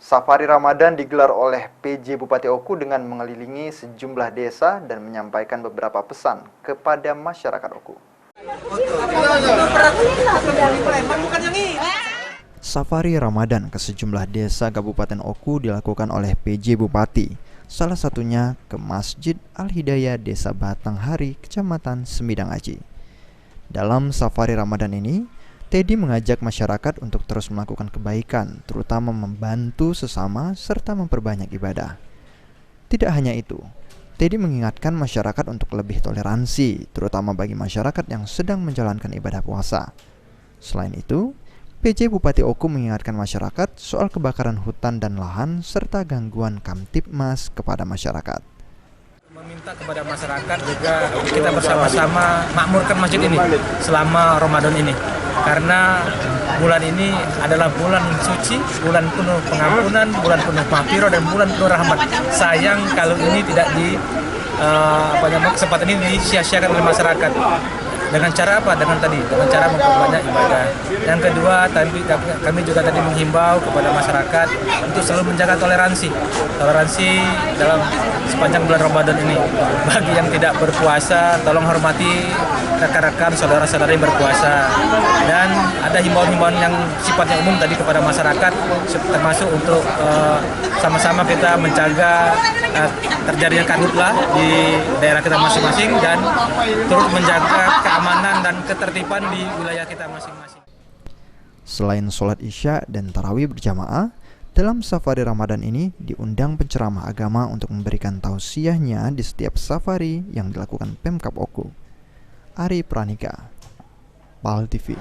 Safari Ramadan digelar oleh PJ Bupati Oku dengan mengelilingi sejumlah desa dan menyampaikan beberapa pesan kepada masyarakat Oku. Safari Ramadan ke sejumlah desa Kabupaten Oku dilakukan oleh PJ Bupati, salah satunya ke Masjid Al-Hidayah Desa Batanghari, Kecamatan Semidang Aji. Dalam safari Ramadan ini, Teddy mengajak masyarakat untuk terus melakukan kebaikan, terutama membantu sesama serta memperbanyak ibadah. Tidak hanya itu, Teddy mengingatkan masyarakat untuk lebih toleransi, terutama bagi masyarakat yang sedang menjalankan ibadah puasa. Selain itu, PJ Bupati Oku mengingatkan masyarakat soal kebakaran hutan dan lahan serta gangguan Kamtibmas kepada masyarakat. Meminta kepada masyarakat juga kita bersama-sama makmurkan masjid ini selama Ramadan ini. Karena bulan ini adalah bulan suci, bulan penuh pengampunan, bulan penuh maghfirah dan bulan penuh rahmat. Sayang kalau ini tidak kesempatan ini disia-siakan oleh masyarakat. Dengan cara apa? Dengan cara memperbanyak ibadah. Yang kedua, kami juga tadi menghimbau kepada masyarakat untuk selalu menjaga toleransi dalam sepanjang bulan Ramadan ini. Bagi yang tidak berpuasa, tolong hormati rekan-rekan, saudara-saudara yang berpuasa. Dan ada himbauan-himbauan yang sifatnya umum tadi kepada masyarakat, termasuk untuk sama-sama kita menjaga terjadinya karhutlah di daerah kita masing-masing dan turut menjaga keamanan dan ketertiban di wilayah kita masing-masing. Selain sholat Isya dan tarawih berjamaah, dalam safari Ramadan ini diundang penceramah agama untuk memberikan tausiahnya di setiap safari yang dilakukan Pemkab Oku. Ari Pranika, PAL TV.